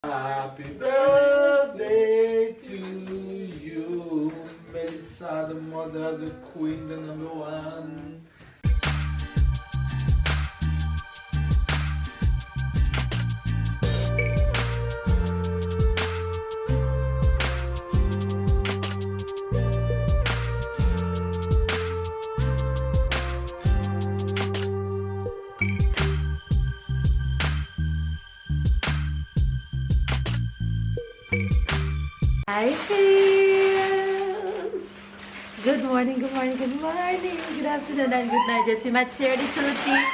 Happy birthday to you, Melissa, the mother, the queen, the number one. Hi, friends. Good morning, good morning, good morning, good afternoon, and good night. You see my 32 teeth?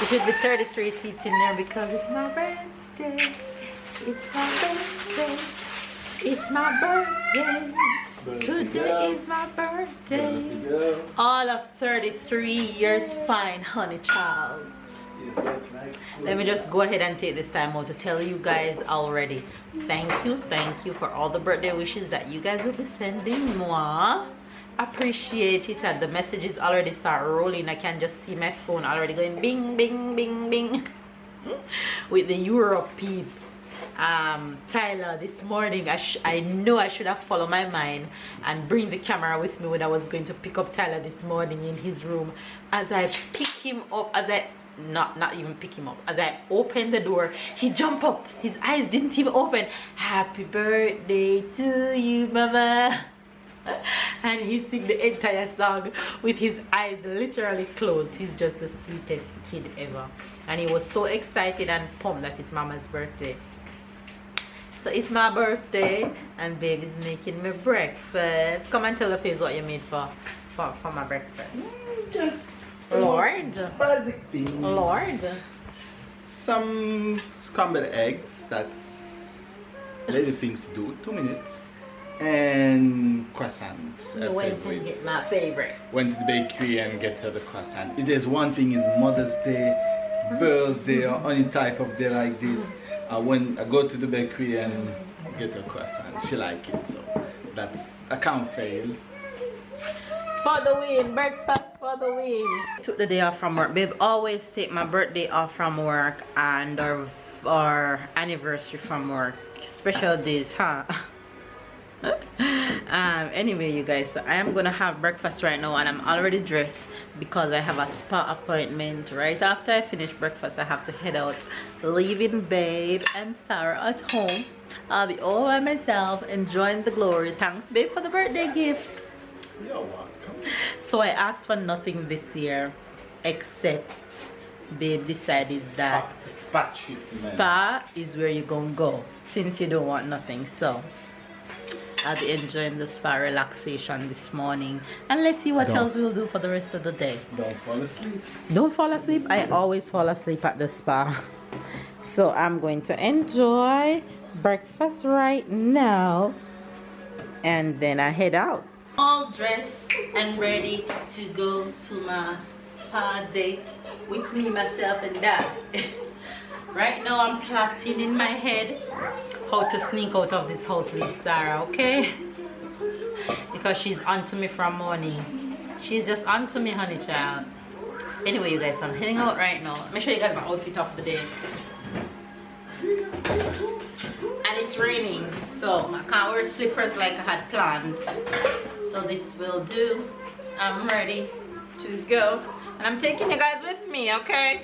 It should be 33 teeth in there because it's my birthday. It's my birthday. It's my birthday. Today is my birthday. All of 33 years fine, honey child. Let me just go ahead and take this time out to tell you guys already. Thank you for all the birthday wishes that you guys will be sending. Moi, appreciate it. And the messages already start rolling. I can just see my phone already going bing, bing, bing, bing with the Europe peeps. Tyler, this morning I know I should have followed my mind and bring the camera with me when I was going to pick up Tyler this morning in his room. As I pick him up, as I not even pick him up, as I opened the door, he jumped up. His eyes didn't even open. Happy birthday to you, mama. And he sang the entire song with his eyes literally closed. He's just the sweetest kid ever, and he was so excited and pumped that it's mama's birthday. So it's my birthday and babe is making me breakfast. Come and tell the face what you made for my breakfast. Just Lord. Basic things. Lord. Some scrambled eggs. That's little things to do. 2 minutes. And croissants. You went and get my favorite. Went to the bakery and get her the croissant. If there's one thing is Mother's Day, birthday, or any type of day like this, when I go to the bakery and get a croissant, she like it, so I can't fail. For the win, breakfast for the win. Took the day off from work. Babe always take my birthday off from work and or anniversary from work. Special days, huh? Anyway, you guys, so I am gonna have breakfast right now and I'm already dressed because I have a spa appointment. Right after I finish breakfast, I have to head out, leaving babe and Sarah at home. I'll be all by myself enjoying the glory. Thanks babe for the birthday gift. You're welcome. So I asked for nothing this year except babe decided that spa is where you're gonna go since you don't want nothing. So I'll be enjoying the spa relaxation this morning, and let's see what else we'll do for the rest of the day. Don't fall asleep. Don't fall asleep. I always fall asleep at the spa. So I'm going to enjoy breakfast right now and then I head out. All dressed and ready to go to my spa date with me, myself and dad. Right now I'm plotting in my head how to sneak out of this house with Sarah, okay? Because she's onto me from morning. She's just onto me, honey child. Anyway, you guys, so I'm heading out right now. Let me show you guys my outfit of the day. And it's raining, so I can't wear slippers like I had planned. So this will do. I'm ready to go. And I'm taking you guys with me, okay?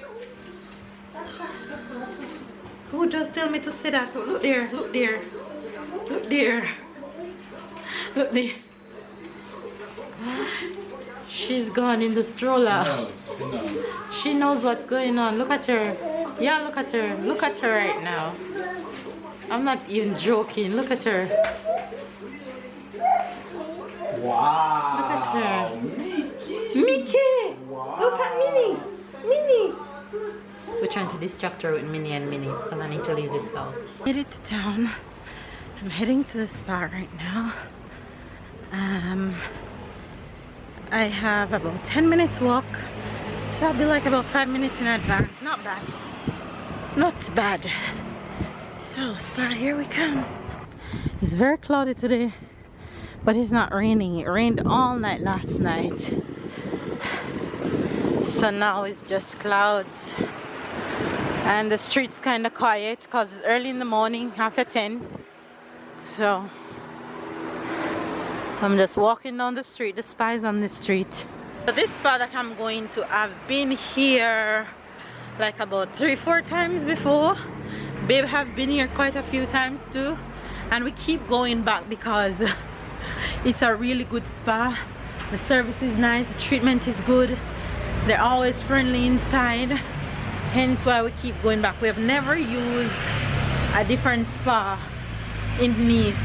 Who just tell me to say that? Look there, look there, look there, look there. She's gone in the stroller. She knows what's going on. Look at her. Yeah, look at her. Look at her right now. I'm not even joking. Look at her. Wow. Look at her. Mickey. Wow. Look at Minnie. Minnie. We're trying to distract her with Minnie and Minnie because I need to leave this house. Made it to town. I'm heading to the spa right now. I have about 10 minutes walk, so I'll be like about 5 minutes in advance. Not bad. Not bad. So spa, here we come. It's very cloudy today, but it's not raining. It rained all night last night. So now it's just clouds And the street's kind of quiet because it's early in the morning, after 10. So I'm just walking down the street. The spa is on the street. So this spa that I'm going to, I've been here like about 3-4 times before. Babe have been here quite a few times too, and we keep going back because it's a really good spa. The service is nice, the treatment is good, they're always friendly inside, hence why we keep going back. We have never used a different spa in Nice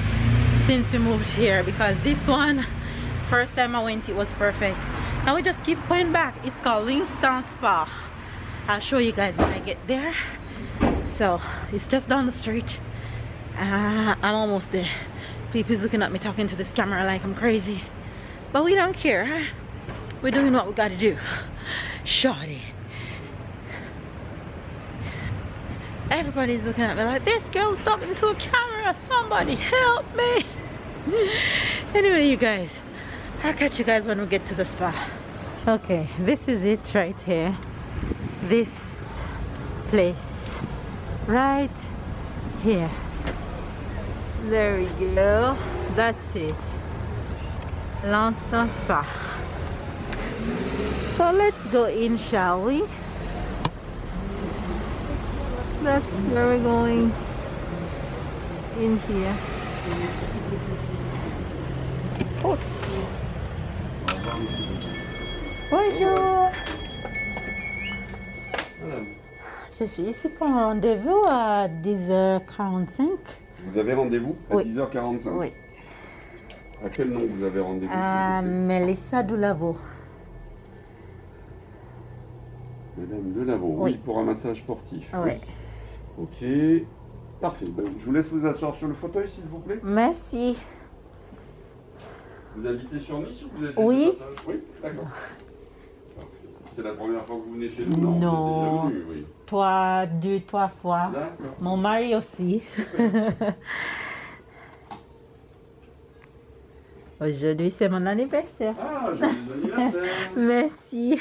since we moved here, because this one, first time I went, it was perfect, and we just keep going back. It's called Livingston Spa. I'll show you guys when I get there. So it's just down the street. I'm almost there. People's looking at me talking to this camera like I'm crazy, but we don't care. We're doing what we gotta do. Shorty. Everybody's looking at me like, this girl's talking to a camera, somebody help me. Anyway, you guys, I'll catch you guys when we get to the spa. Okay, this is it right here. This place right here. There we go. That's it. Livingston Spa. So let's go in, shall we? That's where we're going. In here. Post. Bonjour. Je suis ici pour un rendez-vous à 10h45. Vous avez rendez-vous à Oui. 10h45? Oui. À quel nom vous avez rendez-vous? Delaveaus. Madame Delaveaus, Oui. oui, pour un massage sportif. Oui. Ok, parfait. Ben, je vous laisse vous asseoir sur le fauteuil, s'il vous plaît. Merci. Vous habitez sur Nice ou vous êtes Oui. de passage? Oui, d'accord. C'est la première fois que vous venez chez nous? Non. Non. Vous êtes déjà venu, oui. 2-3 fois. D'accord. Mon mari aussi. Aujourd'hui, c'est mon anniversaire. Ah, joyeux anniversaire. Merci.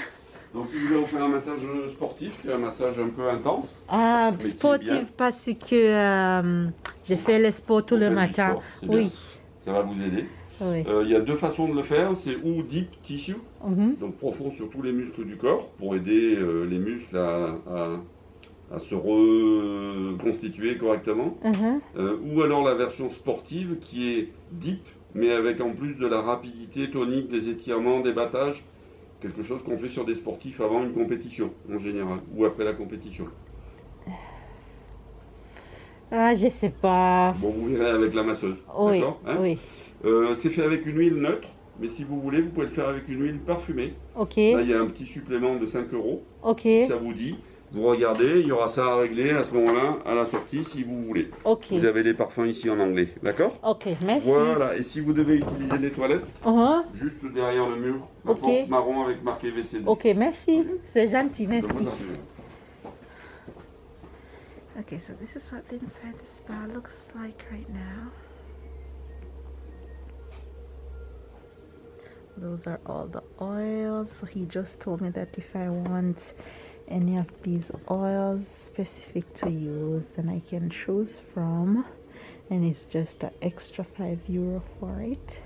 Donc, il vous a offert un massage sportif, qui est un massage un peu intense. Ah, Mais qui est bien. sportif parce que j'ai fait le sport tout Vous le faites du matin. sport, c'est bien. Oui. Ça va vous aider. Oui. Il y a deux façons de le faire, c'est ou deep tissue, Mhm. donc profond sur tous les muscles du corps, pour aider les muscles à se reconstituer correctement, ou alors la version sportive qui est deep, mais avec en plus de la rapidité tonique, des étirements, des battages, quelque chose qu'on fait sur des sportifs avant une compétition en général, ou après la compétition. Ah, je sais pas. Bon, vous verrez avec la masseuse, Oui, d'accord, hein? oui. C'est fait avec une huile neutre, mais si vous voulez, vous pouvez le faire avec une huile parfumée. Ok. Là, il y a un petit supplément de 5 €. Ok. Si ça vous dit, vous regardez, il y aura ça à régler à ce moment-là, à la sortie, si vous voulez. Ok. Vous avez les parfums ici en anglais, d'accord? Ok, merci. Voilà, et si vous devez utiliser les toilettes, Uh-huh. juste derrière le mur, la Ok. porte marron avec marqué WC. Ok, merci. C'est gentil, merci. Okay, so this is what the inside the spa looks like right now. Those are all the oils. So he just told me that if I want any of these oils specific to use, then I can choose from, and it's just an extra €5 for it.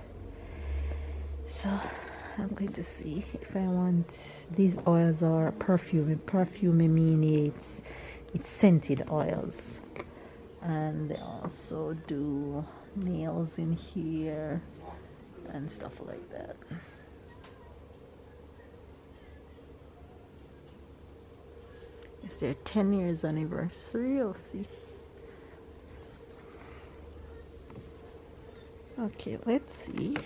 So I'm going to see if I want these oils or perfume. Perfume meaning it's scented oils, and they also do nails in here and stuff like that. It's their 10 years anniversary. I'll see. Okay, let's see.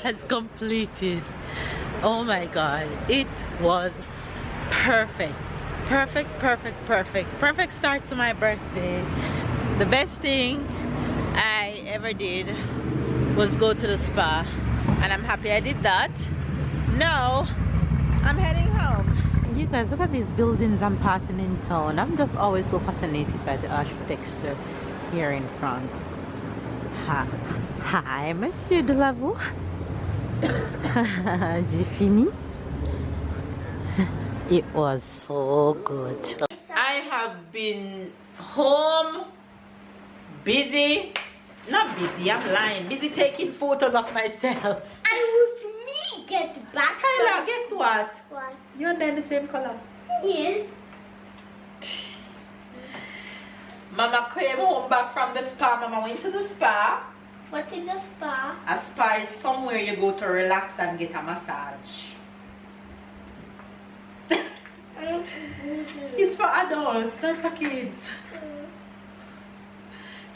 has completed. Oh my god, it was perfect. Perfect start to my birthday. The best thing I ever did was go to the spa, and I'm happy I did that. Now I'm heading home. You guys, look at these buildings I'm passing in town. I'm just always so fascinated by the architecture here in France. Hi, Monsieur Delaveaus. J'ai fini. It was so good. I have been home busy. Not busy, I'm lying. Busy taking photos of myself. And with me get back. Kyla, guess what? What? You and I the same color. Yes. Mama came home back from the spa. Mama went to the spa. What is a spa? A spa is somewhere you go to relax and get a massage. It's for adults, not for kids.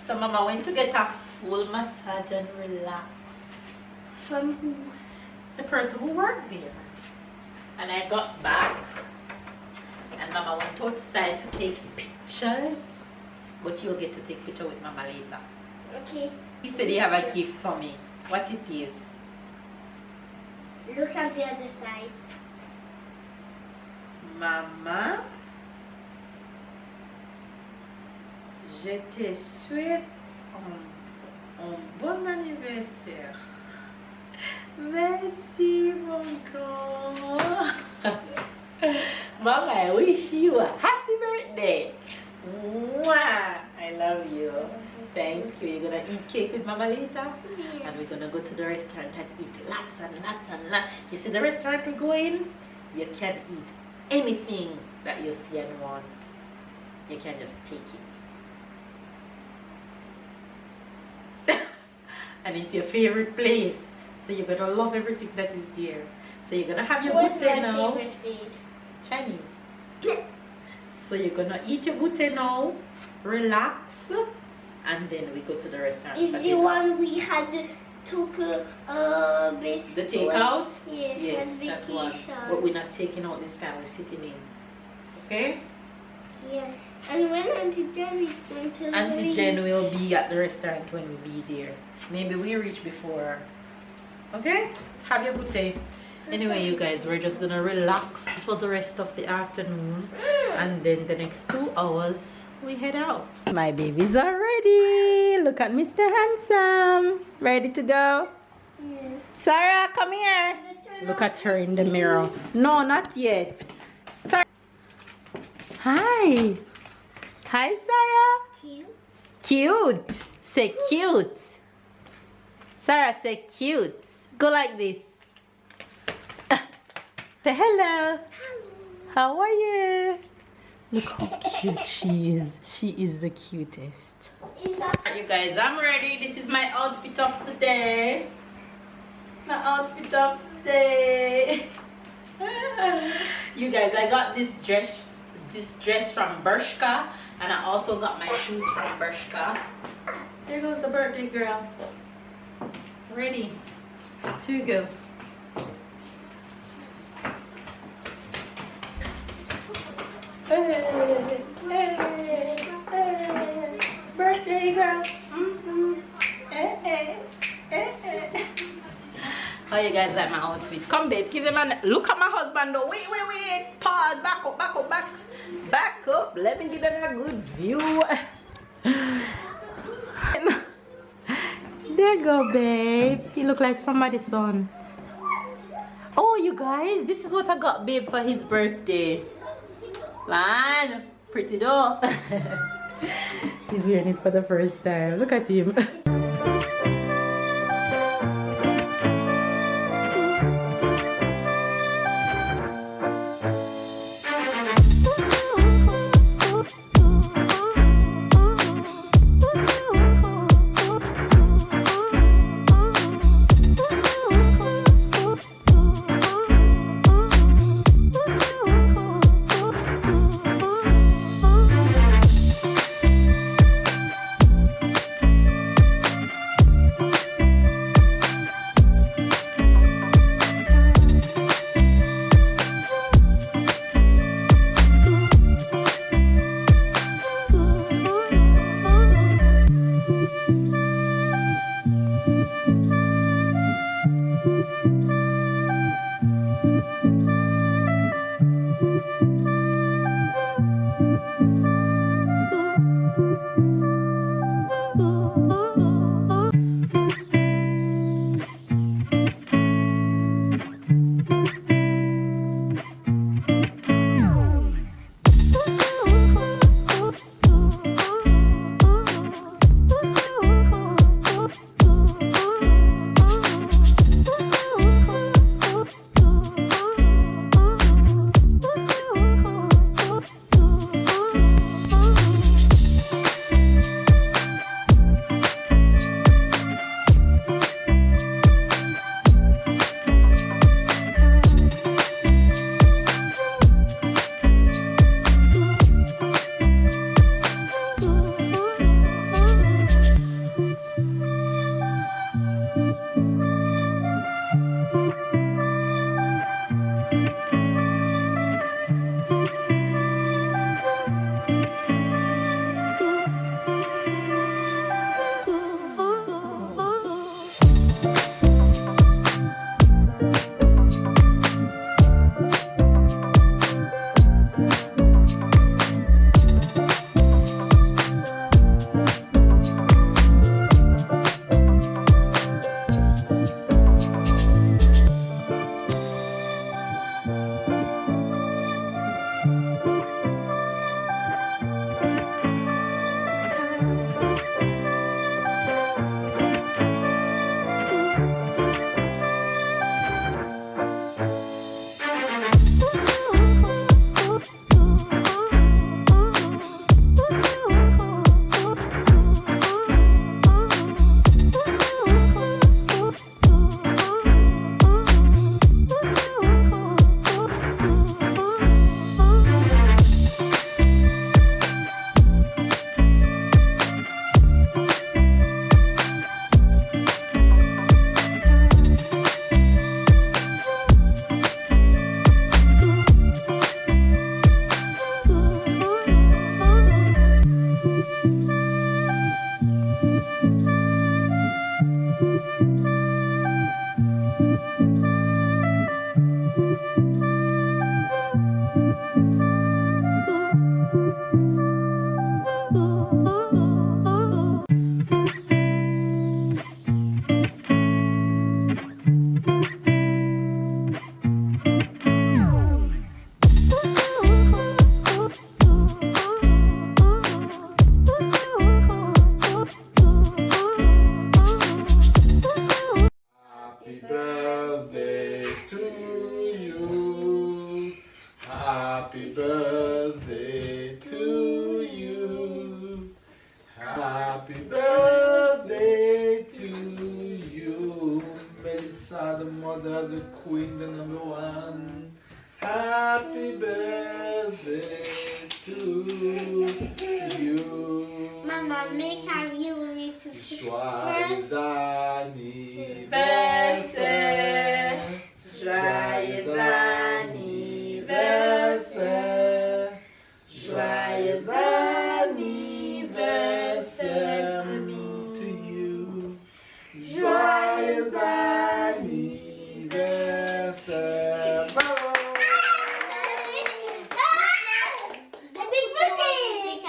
So Mama went to get a full massage and relax. From who? The person who worked there. And I got back and Mama went outside to take pictures. But you'll get to take picture with Mama later. Okay. He said he have a gift for me. What it is? Look at the other side. Maman, je te souhaite un bon anniversaire. Merci, mon grand. Mama, I wish you a happy birthday. Mwah! I love you. Thank you. You're gonna eat cake with Mama later? Yeah. And we're gonna go to the restaurant and eat lots and lots and lots. You see the restaurant we go in? You can eat anything that you see and want. You can just take it. And it's your favorite place. So you're gonna love everything that is there. So you're gonna have your What's goûter my now. favorite fish? Chinese. So you're gonna eat your goûter now, relax, and then we go to the restaurant. Is for the dinner. one we had took The takeout? Yes, Yes, and that one. vacation. But we're not taking out this time, we're sitting in. Okay? Yeah. And when Auntie Jen is going to Auntie Jen will be at the restaurant when we be there. Maybe we reach before. Okay? Have your good day. Anyway, you guys, we're just gonna relax for the rest of the afternoon, and then the next 2 hours we head out. My babies are ready. Look at Mr. Handsome. Ready to go? Yes. Sarah, come here. Look at her in the mirror. No, not yet. Sarah. Hi. Hi, Sarah. Cute. Cute. Say cute. Sarah, say cute. Go like this. Say hello. How are you? Look how cute she is. She is the cutest. Alright, you guys, I'm ready. This is my outfit of the day. My outfit of the day. You guys, I got this dress from Bershka, and I also got my shoes from Bershka. There goes the birthday girl. Ready to go. Hey, hey, hey, birthday girl. Hey, hey, hey, hey. How you guys like my outfit? Come, babe, give them a look at my husband. Though. Wait. Pause. Back up. Back up. Let me give them a good view. There you go, babe. He look like somebody's son. Oh, you guys, this is what I got babe for his birthday. Man, pretty though. He's wearing it for the first time. Look at him. mother, the queen, the number one. Happy birthday to you. Mama, make a real to Joyeux anniversaire. Joyeux anniversaire. Joyeux anniversaire to you. Joyeux anniversaire.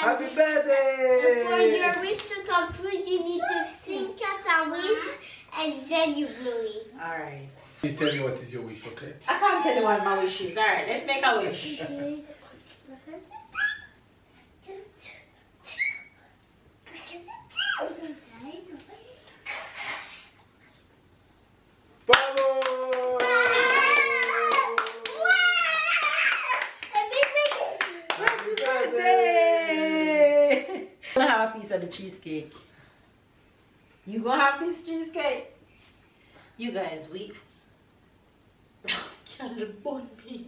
Happy birthday! For your wish to come true, you need to think at a wish and then you blow it. Alright. You tell me what is your wish, okay? I can't tell you what my wish is. Alright, let's make a wish. Bravo! Happy birthday! I'm gonna have a piece of the cheesecake. You gonna have a piece of cheesecake? You guys, we can't bun me.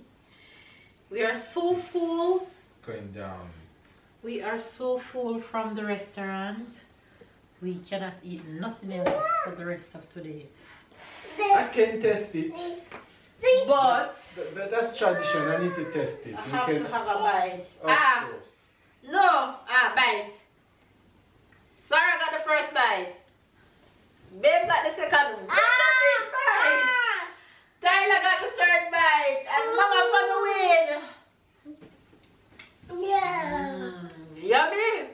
We are so full. Going down. We are so full from the restaurant. We cannot eat nothing else for the rest of today. I can test it. But But that's tradition. I need to test it. I have to have a bite. Of course. No, bite. Sarah got the first bite. Babe got the second one. Bite. Tyler got the third bite. And Mama for the win. Yeah. Yummy.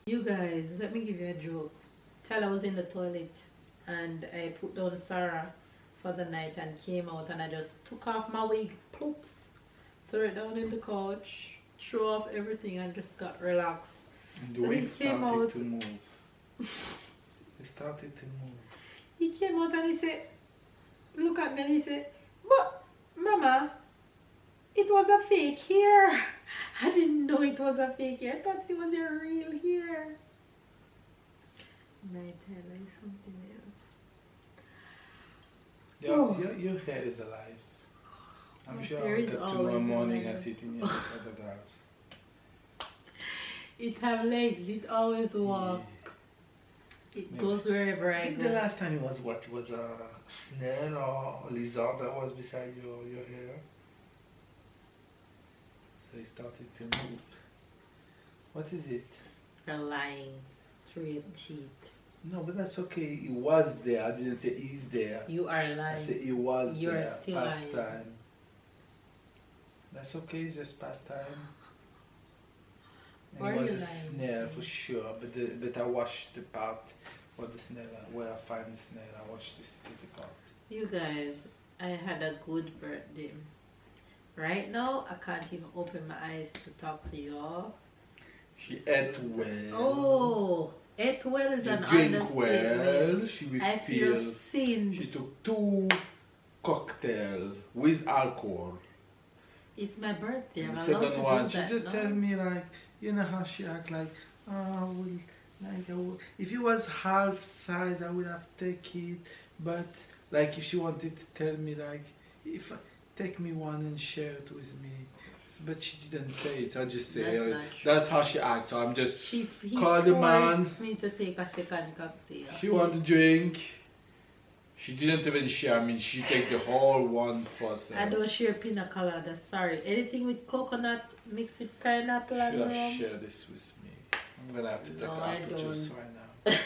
You guys, let me give you a joke. Tyler was in the toilet and I put down Sarah for the night and came out and I just took off my wig, ploops, threw it down in the couch, threw off everything and just got relaxed. And the So wig he came started out. to move. It started to move. He came out and he said, look at me and he said, but Mama, it was a fake hair. I didn't know it was a fake hair. I thought it was your real hair. My Tyler is something else. Your hair is alive. I'm My sure hair I'll is get tomorrow always morning alive. and sit in your other house. It have legs, it always walk. It Maybe. goes wherever I I think go. the last time it was what? It was a snail or a lizard that was beside your hair. So it started to move. What is it? You're lying through your teeth. No, but that's okay. It was there. I didn't say he's there. You are I lying. said it was You're there. still Past lying. time. That's okay. It's just past time. And Why it are was you a lying? snail for sure. But I washed the part where the snail, where I find the snail. I washed this little part. You guys, I had a good birthday. Right now, I can't even open my eyes to talk to y'all. She ate well. Oh, ate well is She an drink understatement. well. She I feel refilled. sin. She took 2 cocktails with alcohol. It's my birthday. I'm The allowed to second do one, she that, just no? tell me like, you know how she act like, oh, if it was half size, I would have take it. But like if she wanted to tell me like, if take me one and share it with me. But she didn't say it. I just say That's not true. that's how she acts. So I'm just He call the man. forced me to take a second cocktail. She want to drink. She didn't even share. I mean, she take the whole one for herself. I don't share pina colada, sorry. Anything with coconut mixed with pineapple and Should have rum. shared this with me. I'm gonna have to take No, I apple juice don't. right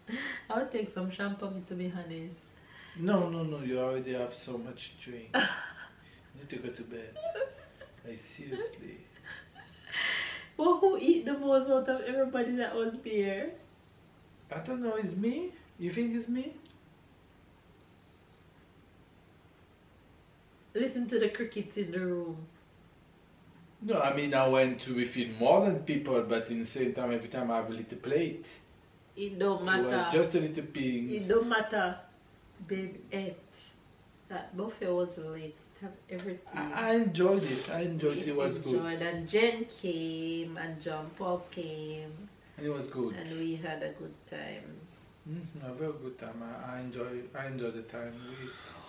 now. I'll take some champagne to be honest. No, you already have so much drink. You need to go to bed. Like, seriously. But who eat the most out of everybody that was there? I don't know, it's me? You think it's me? Listen to the crickets in the room. No, I mean, I went to refill more than people, but in the same time, every time I have a little plate. It don't It matter. was just a little It pings. don't matter. Babe ate. That buffet was late. It had everything. I enjoyed it. I enjoyed it. It was good. Enjoyed. And Jen came and John Paul came And it was good. and we had a good time. A very good time. I enjoy the time.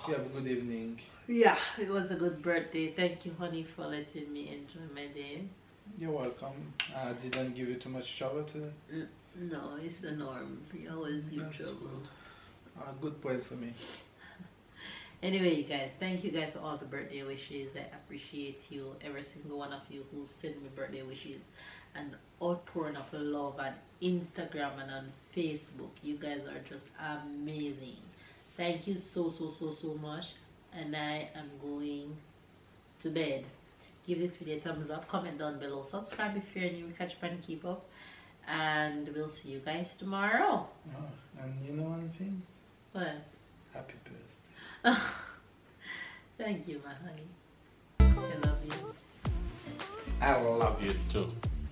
We have a good evening. Yeah, it was a good birthday. Thank you, honey, for letting me enjoy my day. You're welcome. I didn't give you too much trouble today. No, it's the norm. We always give That's trouble. Good point for me. Anyway, you guys, thank you guys for all the birthday wishes. I appreciate you, every single one of you who send me birthday wishes and outpouring of love on Instagram and on Facebook. You guys are just amazing. Thank you so much. And I am going to bed. Give this video a thumbs up, comment down below, subscribe if you're new, catch up and keep up. And we'll see you guys tomorrow. Oh, and you know one thing? What? Happy birthday. Thank you, my honey. I love you. I love you too.